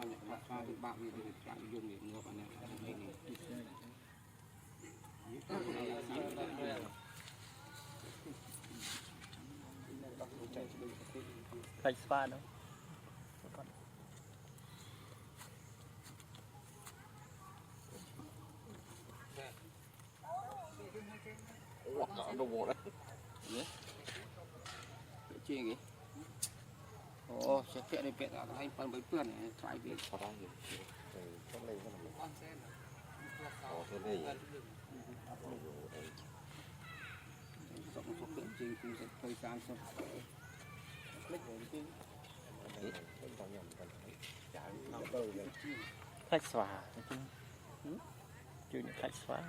เนี่ยมาถึงบ้านมีเป็นการยุ่งเนี่ยเงือบอันนี้ใครสปาเนาะว้าวดูโบเลยเนี่ยจริงงี้โอ้เช็คได้เป็ดอะไรให้เพื่อนเพื่อนเนี่ยใส่เป็ดเขาได้อยู่ต้องเล่นก็ทำอ๋อเล่นสองสองจริงคือจะเคยการสองเล็กจริงเป็นตอนยำกันจ่ายน้ำเบอร์เลย ใครสวาจริงจุดใครสวา